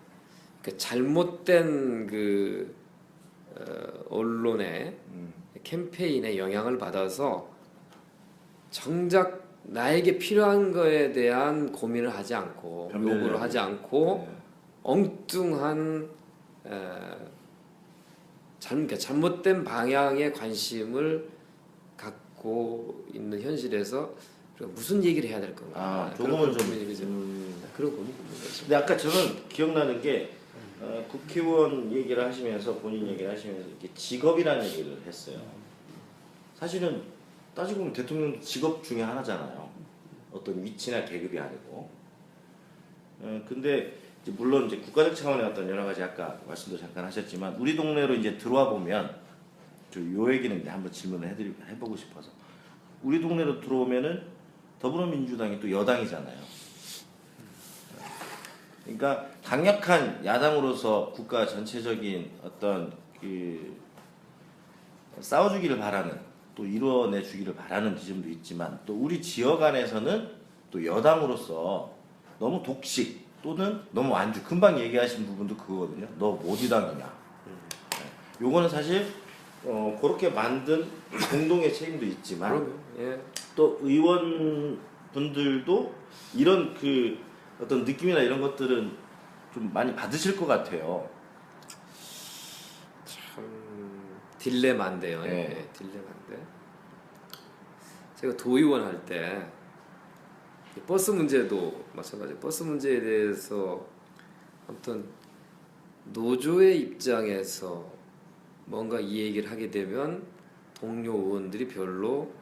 잘못된 언론의 캠페인에 영향을 받아서 정작 나에게 필요한 거에 대한 고민을 하지 않고 요구를 하지 않고 엉뚱한 잘못된 방향의 관심을 갖고 있는 현실에서 무슨 얘기를 해야 될 건가? 조금은 좀 그런 고민이 있는 거죠. 근데 아까 저는 기억나는 게 국회의원 얘기를 하시면서 본인 얘기를 하시면서 이렇게 직업이라는 얘기를 했어요. 사실은 따지고 보면 대통령 직업 중에 하나잖아요. 어떤 위치나 계급이 아니고. 근데 이제 물론 이제 국가적 차원의 어떤 여러 가지 아까 말씀도 잠깐 하셨지만 우리 동네로 이제 들어와 보면 저 요 얘기는 이제 한번 질문을 해보고 싶어서 우리 동네로 들어오면은 더불어민주당이 또 여당이잖아요. 그러니까 강력한 야당으로서 국가 전체적인 어떤 그 싸워주기를 바라는 또 이루어내주기를 바라는 지점도 있지만 또 우리 지역 안에서는 또 여당으로서 너무 독식 또는 너무 완주 금방 얘기하신 부분도 그거거든요. 너 어디 당이냐. 요거는 사실 그렇게 만든 공동의 책임도 있지만 그럼요. 예. 또 의원분들도 이런 그 어떤 느낌이나 이런 것들은 좀 많이 받으실 것 같아요. 참 딜레마인데요. 네. 예, 딜레마인데 제가 도의원 할 때 버스 문제도 마찬가지. 버스 문제에 대해서 아무튼 노조의 입장에서 뭔가 이 얘기를 하게 되면 동료 의원들이 별로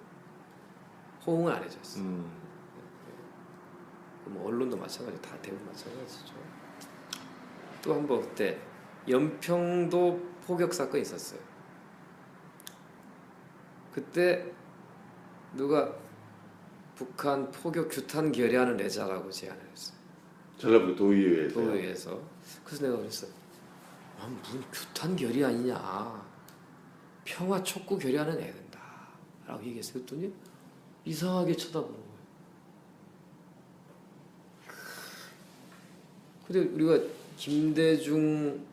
호응을 안 해줬어요. 뭐 언론도 마찬가지, 다 대부분 마찬가지죠. 또 한 번 그때 연평도 포격 사건이 있었어요. 그때 누가 북한 포격 규탄 결의안을 내자라고 제안을 했어요. 전라북도 도의회에서. 도의회에서. 그래서 내가 그랬어요. 아, 무슨 규탄 결의안이냐. 평화 촉구 결의안을 내야 된다. 라고 얘기했어요. 그랬더니 이상하게 쳐다보는 거예요. 근데 우리가 김대중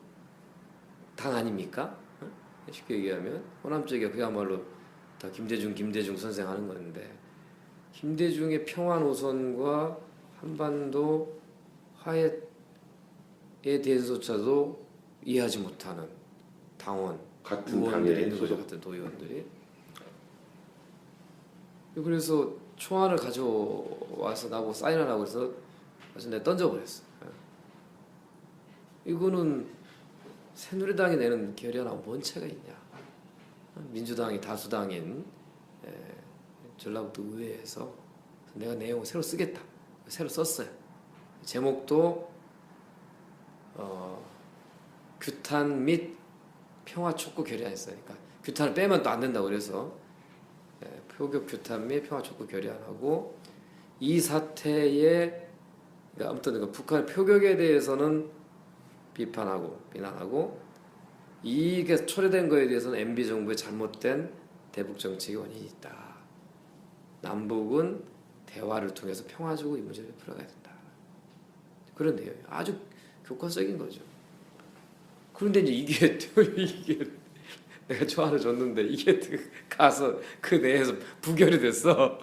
당 아닙니까? 쉽게 얘기하면 호남 쪽에 그야말로 다 김대중 선생 하는 건데 김대중의 평화 노선과 한반도 화해에 대해서조차도 이해하지 못하는 당원 같은 의원들이 당에 있는 거죠. 같은 도의원들이. 그래서 총알을 가져와서 나보고 사인하라고 해서 그래서 내가 던져버렸어. 이거는 새누리당이 내는 결의안하고 뭔 차이가 있냐. 민주당이 다수당인 전라북도 의회에서 내가 내용을 새로 쓰겠다. 새로 썼어요. 제목도 규탄 및 평화 촉구 결의안이었어요. 그러니까 규탄을 빼면 또 안 된다고 그래서 표격 규탄 및 평화 촉구 결의안하고 이 사태에 그러니까 아무튼 그러니까 북한의 표격에 대해서는 비판하고 비난하고 이게 초래된 거에 대해서는 MB 정부의 잘못된 대북 정책의 원인이 있다. 남북은 대화를 통해서 평화적으로 이 문제를 풀어가야 된다. 그런 내용이 아주 교과적인 거죠. 그런데 이제 이게 내가 초안을 줬는데 이게 가서 그 내에서 부결이 됐어.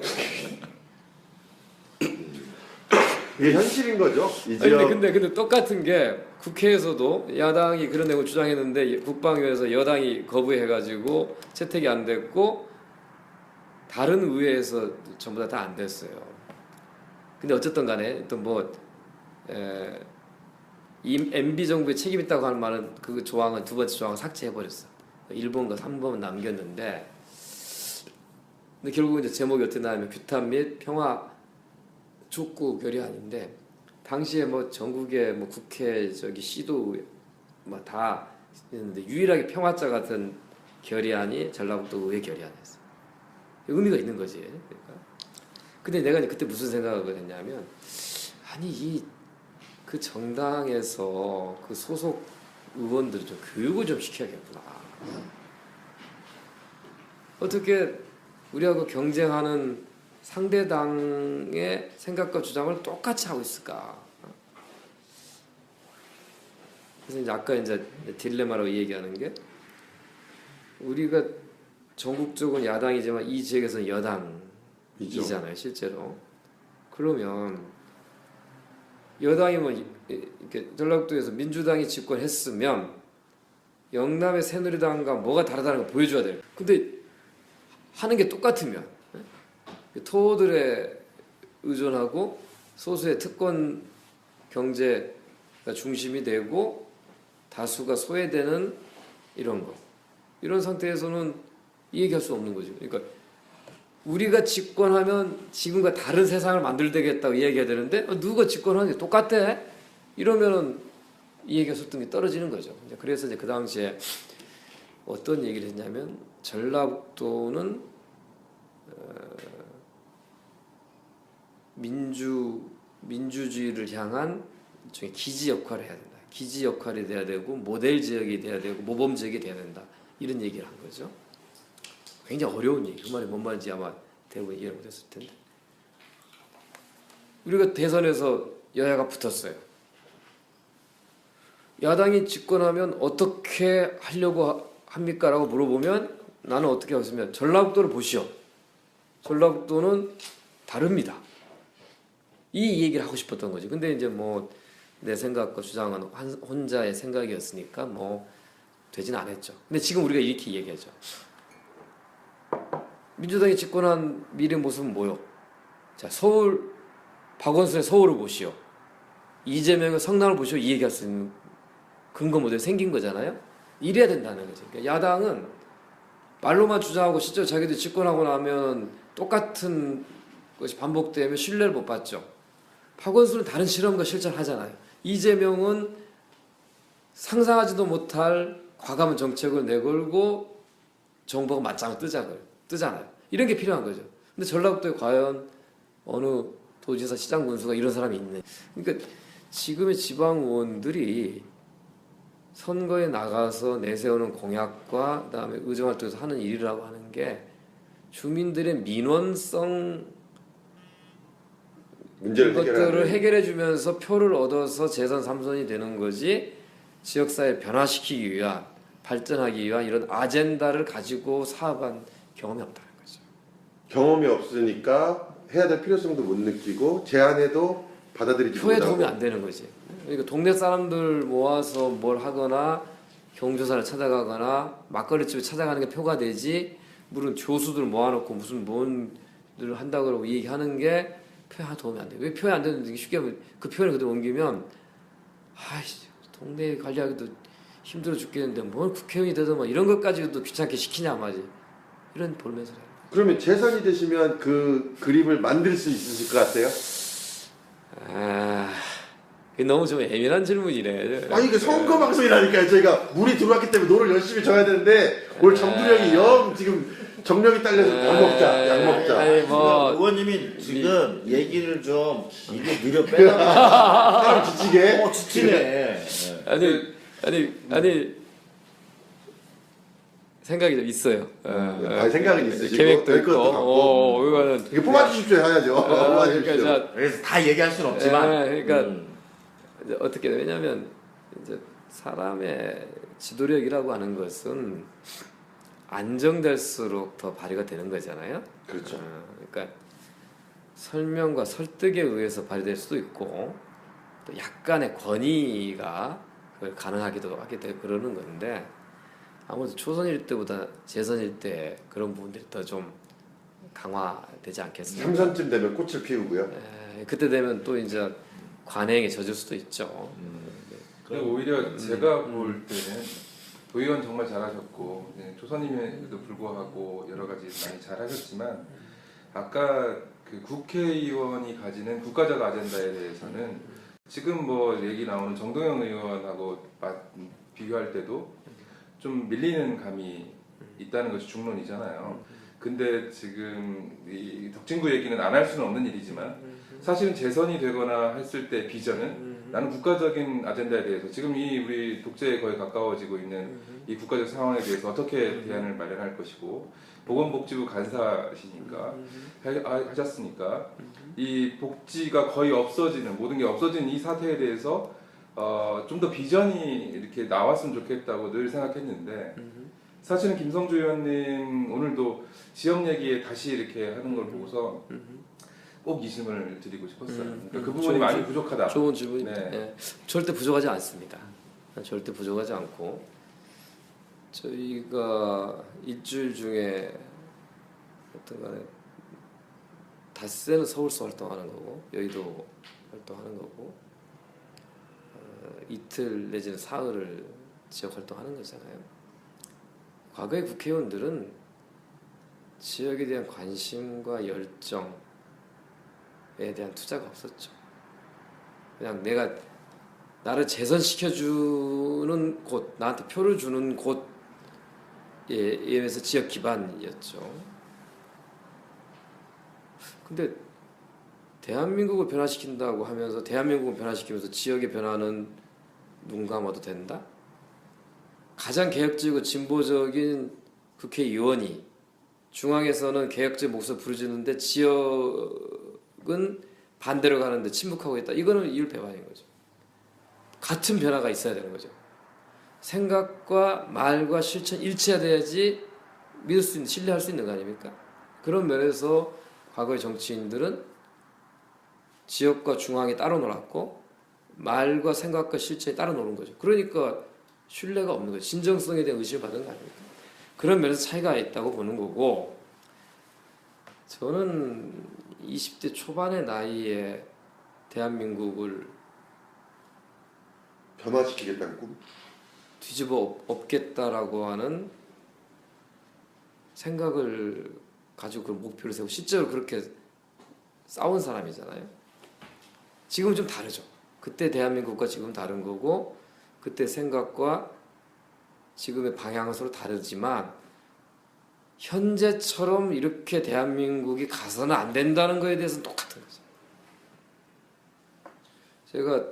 이게 현실인 거죠. 이 아니, 지역 근데 똑같은 게 국회에서도 야당이 그런 내용을 주장했는데 국방위에서 여당이 거부해가지고 채택이 안 됐고 다른 의회에서 전부 다 안 됐어요. 근데 어쨌든 간에 또 뭐 MB 정부의 책임 있다고 하는 말은 그 조항은 두 번째 조항을 삭제해 버렸어. 1번과 3번은 남겼는데 근데 결국 이제 제목이 어떻게 나오면 규탄 및 평화 촉구 결의안인데 당시에 뭐 전국의 뭐 국회 저기 시도 뭐 다 있는데 유일하게 평화자 같은 결의안이 전라북도 의회 결의안이었어요. 의미가 있는 거지. 그러니까. 근데 내가 그때 무슨 생각을 했냐면 아니 그 정당에서 그 소속 의원들 좀 교육을 좀 시켜야겠구나. 어떻게 우리하고 경쟁하는 상대당의 생각과 주장을 똑같이 하고 있을까? 그래서 이제 아까 이제 딜레마라고 얘기하는 게 우리가 전국적으로 야당이지만 이 지역에서는 여당이잖아요, 실제로. 그러면 여당이면 이렇게 전라북도에서 민주당이 집권했으면 영남의 새누리당과 뭐가 다르다는 걸 보여줘야 돼요. 근데 하는 게 똑같으면 토호들의 의존하고 소수의 특권 경제가 중심이 되고 다수가 소외되는 이런 거. 이런 상태에서는 이 얘기할 수 없는 거죠. 그러니까 우리가 집권하면 지금과 다른 세상을 만들되겠다고 이야기해야 되는데 누가 집권하는 게 똑같대? 이러면은 이 얘기가 설득이 떨어지는 거죠. 그래서 이제 그 당시에 어떤 얘기를 했냐면 전라북도는 민주주의를 향한 일종의 기지 역할을 해야 된다. 기지 역할이 돼야 되고 모델 지역이 돼야 되고 모범 지역이 돼야 된다. 이런 얘기를 한 거죠. 굉장히 어려운 얘기. 그 말이 뭔 말인지 아마 대부분 이해를 못했을 텐데. 우리가 대선에서 여야가 붙었어요. 야당이 집권하면 어떻게 하려고 합니까? 라고 물어보면 나는 어떻게 하겠으면 전라북도를 보시오. 전라북도는 다릅니다. 이 얘기를 하고 싶었던 거지. 근데 이제 뭐 내 생각과 주장은 혼자의 생각이었으니까 뭐 되진 않았죠. 근데 지금 우리가 이렇게 얘기하죠. 민주당이 집권한 미래 모습은 뭐요? 자, 서울 박원순의 서울을 보시오. 이재명의 성남을 보시오. 이 얘기할 수 있는 근거 모델 생긴 거잖아요. 이래야 된다는 거죠. 그러니까 야당은 말로만 주장하고 실제로 자기들 집권하고 나면 똑같은 것이 반복되면 신뢰를 못 받죠. 박원순은 다른 실험과 실천을 하잖아요. 이재명은 상상하지도 못할 과감한 정책을 내걸고 정부가 맞짱을 뜨잖아요. 이런 게 필요한 거죠. 근데 전라북도에 과연 어느 도지사, 시장 군수가 이런 사람이 있네. 그러니까 지금의 지방 의원들이 선거에 나가서 내세우는 공약과 그다음에 의정활동에서 하는 일이라고 하는 게 주민들의 민원성 문제를 것들을 해결해 주면서 표를 얻어서 재선 3선이 되는 거지 지역사회 변화시키기 위한 발전하기 위한 이런 아젠다를 가지고 사업한 경험이 없다는 거죠. 경험이 없으니까 해야 될 필요성도 못 느끼고 제안해도 받아들이지 표에 못하고 도움이 안 되는 거지. 그러니까 동네 사람들 모아서 뭘 하거나 경조사를 찾아가거나 막걸리집에 찾아가는 게 표가 되지. 물론 교수들 모아놓고 무슨 뭔을 한다고 그러고 얘기하는 게 표에 하나 도움이 안 돼. 왜 표에 안 되는지 쉽게 하면 그 표현을 그대로 옮기면 아이씨 동네 관리하기도 힘들어 죽겠는데 뭘 국회의원이 되든 뭐 이런 것까지도 귀찮게 시키냐 말이지. 이런 볼멘소리. 그러면 재선이 되시면 그 그림을 만들 수 있으실 것 같아요? 그게 너무 좀 예민한 질문이네. 아니 이게 선거 방송이라니까요. 저희가 물이 들어왔기 때문에 노를 열심히 져야 되는데 오늘 정두령이 영 지금 정력이 딸려서 약 먹자, 약 먹자. 아니 뭐 의원님이 지금 얘기를 좀 길게 느려 빼다가 사람 지치게. 지치네. 아니 생각이 좀 있어요. 생각은 있으시고 계획도 될 있고. 것도 같고. 이거는 이게 뽑아주십시오 해야죠. 뽑아주십시오. 그러니까 그래서 다 얘기할 수는 없지만. 그러니까 이제 어떻게 왜냐하면 이제 사람의 지도력이라고 하는 것은 안정될수록 더 발휘가 되는 거잖아요. 그렇죠. 그러니까 설명과 설득에 의해서 발휘될 수도 있고 또 약간의 권위가 그걸 가능하기도 하게 되고 그러는 건데 아무래도 초선일 때보다 재선일 때 그런 부분들이 더 좀 강화되지 않겠습니까? 3선쯤 되면 꽃을 피우고요. 그때 되면 또 이제 관행에 젖을 수도 있죠. 그리고 오히려 제가 볼 때는 도의원 정말 잘하셨고 초선임에도 불구하고 여러 가지 많이 잘하셨지만 아까 그 국회의원이 가지는 국가적 아젠다에 대해서는 지금 뭐 얘기 나오는 정동영 의원하고 비교할 때도 좀 밀리는 감이 있다는 것이 중론이잖아요. 근데 지금 이 덕진구 얘기는 안 할 수는 없는 일이지만 사실은 재선이 되거나 했을 때 비전은 나는 국가적인 아젠다에 대해서 지금 이 우리 독재에 거의 가까워지고 있는 이 국가적 상황에 대해서 어떻게 대안을 마련할 것이고 보건복지부 간사시니까 하셨으니까 이 복지가 거의 없어지는 모든 게 없어지는 이 사태에 대해서 좀 더 비전이 이렇게 나왔으면 좋겠다고 늘 생각했는데 사실은 김성주 의원님 오늘도 지역 얘기에 다시 이렇게 하는 걸 보고서 꼭 이 질문을 드리고 싶었어요. 그러니까 그 부분이 많이 부족하다. 좋은 질문입니다. 네. 네. 절대 부족하지 않습니다. 절대 부족하지 않고 저희가 일주일 중에 어떤 간에 닷새는 서울서 활동하는 거고 여의도 활동하는 거고 이틀 내지는 사흘을 지역 활동하는 거잖아요. 과거의 국회의원들은 지역에 대한 관심과 열정에 대한 투자가 없었죠. 그냥 내가 나를 재선시켜주는 곳, 나한테 표를 주는 곳에 의해서 지역 기반이었죠. 근데 대한민국을 변화시킨다고 하면서 대한민국을 변화시키면서 지역의 변화는 눈 감아도 된다? 가장 개혁적이고 진보적인 국회의원이 중앙에서는 개혁적 목소리 부르짖는데 지역은 반대로 가는데 침묵하고 있다. 이거는 이율배반인 거죠. 같은 변화가 있어야 되는 거죠. 생각과 말과 실천 일치해야지 믿을 수 있는, 신뢰할 수 있는 거 아닙니까? 그런 면에서 과거의 정치인들은 지역과 중앙이 따로 놀았고 말과 생각과 실천이 따로 노는 거죠. 그러니까 신뢰가 없는 거죠. 진정성에 대한 의심을 받는 거 아닙니까? 그런 면에서 차이가 있다고 보는 거고, 저는 20대 초반의 나이에 대한민국을 변화시키겠다는 꿈? 뒤집어 엎겠다라고 하는 생각을 가지고 그 목표를 세우고 실제로 그렇게 싸운 사람이잖아요. 지금은 좀 다르죠. 그때 대한민국과 지금 다른 거고, 그때 생각과 지금의 방향은 서로 다르지만 현재처럼 이렇게 대한민국이 가서는 안 된다는 거에 대해서는 똑같은 거죠. 제가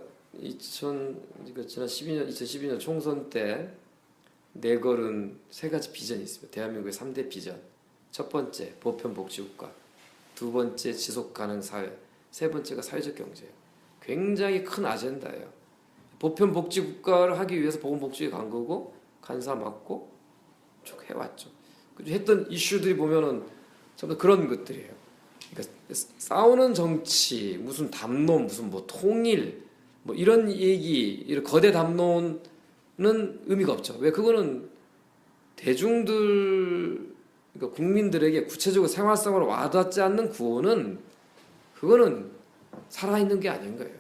지난 2012년 총선 때 내걸은 세 가지 비전이 있습니다. 대한민국의 3대 비전. 첫 번째, 보편복지국가. 두 번째, 지속가능 사회. 세 번째가 사회적 경제예요. 굉장히 큰 아젠다예요. 보편복지국가를 하기 위해서 보건복지에 간 거고, 간사 맡고 쭉 해왔죠. 했던 이슈들이 보면은 전부 그런 것들이에요. 그러니까 싸우는 정치, 무슨 담론, 무슨 뭐 통일, 뭐 이런 얘기, 이런 거대 담론은 의미가 없죠. 왜? 그거는 대중들, 그러니까 국민들에게 구체적으로 생활성으로 와닿지 않는 구호는 그거는 살아있는 게 아닌 거예요.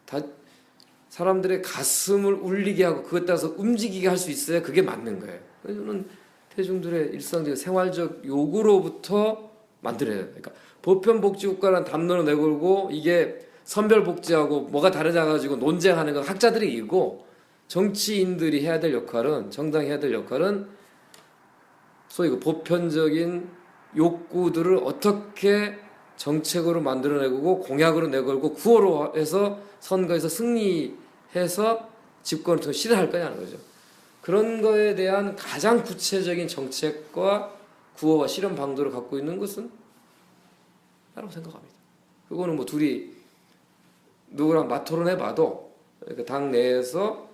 다 사람들의 가슴을 울리게 하고 그것 따라서 움직이게 할 수 있어야 그게 맞는 거예요. 저는 대중들의 일상적 생활적 요구로부터 만들어야 돼요. 그러니까 보편복지국가라는 담론을 내걸고 이게 선별복지하고 뭐가 다르냐 가지고 논쟁하는 건 학자들이 이고, 정치인들이 해야 될 역할은, 정당이 해야 될 역할은 소위 그 보편적인 욕구들을 어떻게 정책으로 만들어내고 공약으로 내걸고 구호로 해서 선거에서 승리해서 집권을 통해 실현할 거냐는 거죠. 그런 거에 대한 가장 구체적인 정책과 구호와 실현 방도를 갖고 있는 것은 라고 생각합니다. 그거는 뭐 둘이 누구랑 맞토론해봐도, 그러니까 당 내에서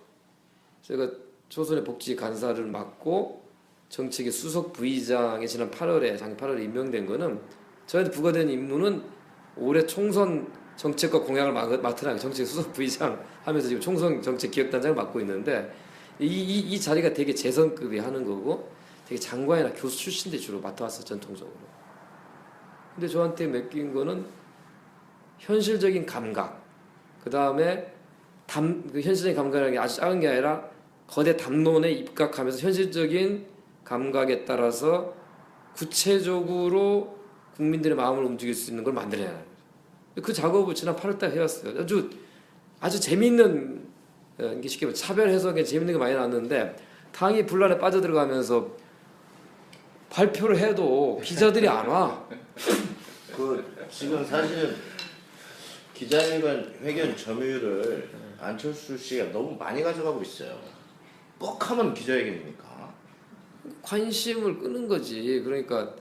제가 조선의 복지 간사를 맡고 정책의 수석 부의장에 지난 8월에, 작년 8월에 임명된 거는 저한테 부과된 임무는 올해 총선 정책과 공약을 맡으라, 정책 수석 부의장 하면서 지금 총선 정책 기획단장을 맡고 있는데, 이 자리가 되게 재선급이 하는 거고, 되게 장관이나 교수 출신들이 주로 맡아왔어, 전통적으로. 근데 저한테 맡긴 거는 현실적인 감각, 그 다음에 그 현실적인 감각이라는 게 아주 작은 게 아니라 거대 담론에 입각하면서 현실적인 감각에 따라서 구체적으로 국민들의 마음을 움직일 수 있는 걸 만들어야 하는 거죠. 그 작업을 지난 8월달에 해왔어요. 아주 재미있는, 이게 쉽게 말해 차별 해석에 재미있는 게 많이 나왔는데, 당이 분란에 빠져들어가면서 발표를 해도 기자들이 안 와. 지금 사실은 기자회견 점유율을 안철수 씨가 너무 많이 가져가고 있어요. 뻑하면 기자회견이니까. 관심을 끄는 거지. 그러니까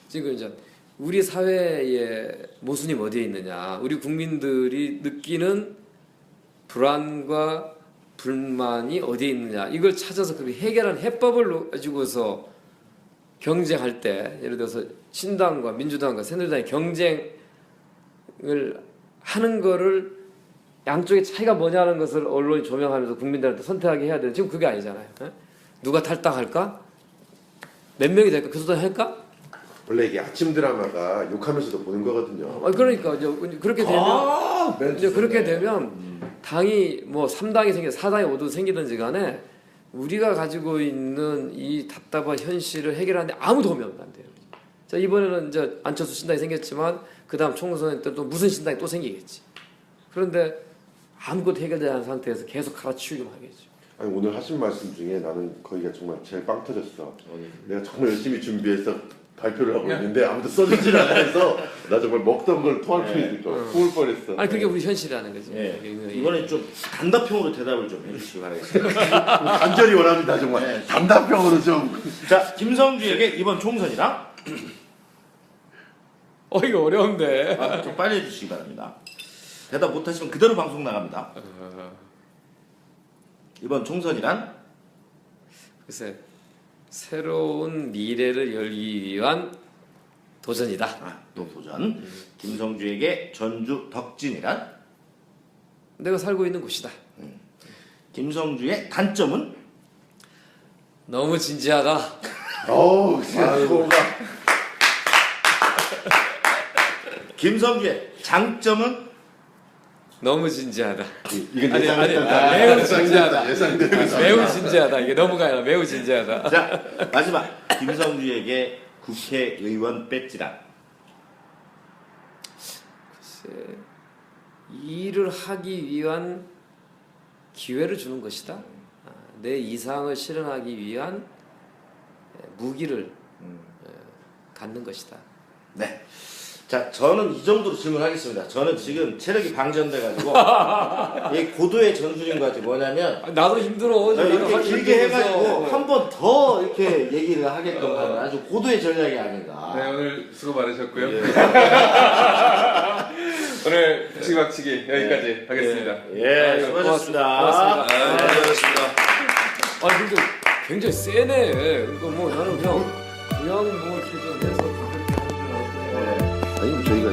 지금 이제 우리 사회의 모순이 어디에 있느냐, 우리 국민들이 느끼는 불안과 불만이 어디에 있느냐, 이걸 찾아서 그 해결하는 해법을 가지고서 경쟁할 때, 예를 들어서 신당과 민주당과 새누리당의 경쟁을 하는 거를 양쪽의 차이가 뭐냐는 것을 언론이 조명하면서 국민들한테 선택하게 해야 되는데, 지금 그게 아니잖아요. 누가 탈당할까? 몇 명이 될까? 그 소리 할까? 원래 이게 아침 드라마가 욕하면서도 보는 거거든요. 그러니까 이제 그렇게 되면, 이제 그렇게 되면 당이 뭐 3당이 생겨 4당이 모두 생기든지 간에 우리가 가지고 있는 이 답답한 현실을 해결하는데 아무 도움이 안 돼요. 자, 이번에는 이제 안철수 신당이 생겼지만 그 다음 총선 때 또 무슨 신당이 또 생기겠지. 그런데 아무것도 해결되지 않은 상태에서 계속 갈아치우기만 하겠죠. 아니 오늘 하신 말씀 중에 나는 거기가 정말 제일 빵 터졌어. 내가 정말 열심히 준비해서 발표를 하고 있는데 아무도 써주질 않아 해서 나 정말 먹던 걸 토할 뻔했을 거. 토할 뻔했어. 아니 그게 우리 현실이라는 거지. 예. 이게 이번에 좀 단답형으로 대답을 좀 해주시기 바라겠습니다. 간절히 원합니다 정말. 네. 단답형으로 좀. 자, 김성주에게 이번 총선이랑 이거 어려운데. 좀 빨리 해주시기 바랍니다. 대답 못하시면 그대로 방송 나갑니다. 이번 총선이란 글쎄 새로운 미래를 열기 위한 도전이다. 또 도전. 김성주에게 전주 덕진이란 내가 살고 있는 곳이다. 김성주의 단점은 너무 진지하다. 어우 뭐가. 김성주의 장점은 너무 진지하다. 이건 아니, 예상했다. 매우 진지하다. 예상대로. 매우 진지하다. 이게 넘어가야 매우 진지하다. 자, 마지막 김성주에게 국회의원 배지란 글쎄, 일을 하기 위한 기회를 주는 것이다. 내 이상을 실현하기 위한 무기를 갖는 것이다. 네. 자, 저는 이 정도로 질문하겠습니다. 저는 지금 체력이 방전돼가지고 이 고도의 전술인 것 같아요. 뭐냐면 나도 힘들어. 이렇게 길게 해가지고 한 번 더 이렇게 얘기를 하게끔 하는 아주 고도의 전략이 아닌가. 네, 오늘 수고 많으셨고요. 예. 오늘 치기박치기 여기까지 하겠습니다. 예, 수고하셨습니다. 고맙습니다. 네, 수고하셨습니다. 근데 굉장히 세네. 이거 뭐 나는 그냥 뭐 이렇게 좀 해서 가볍게 하는 줄 알았는데. 아니 저희가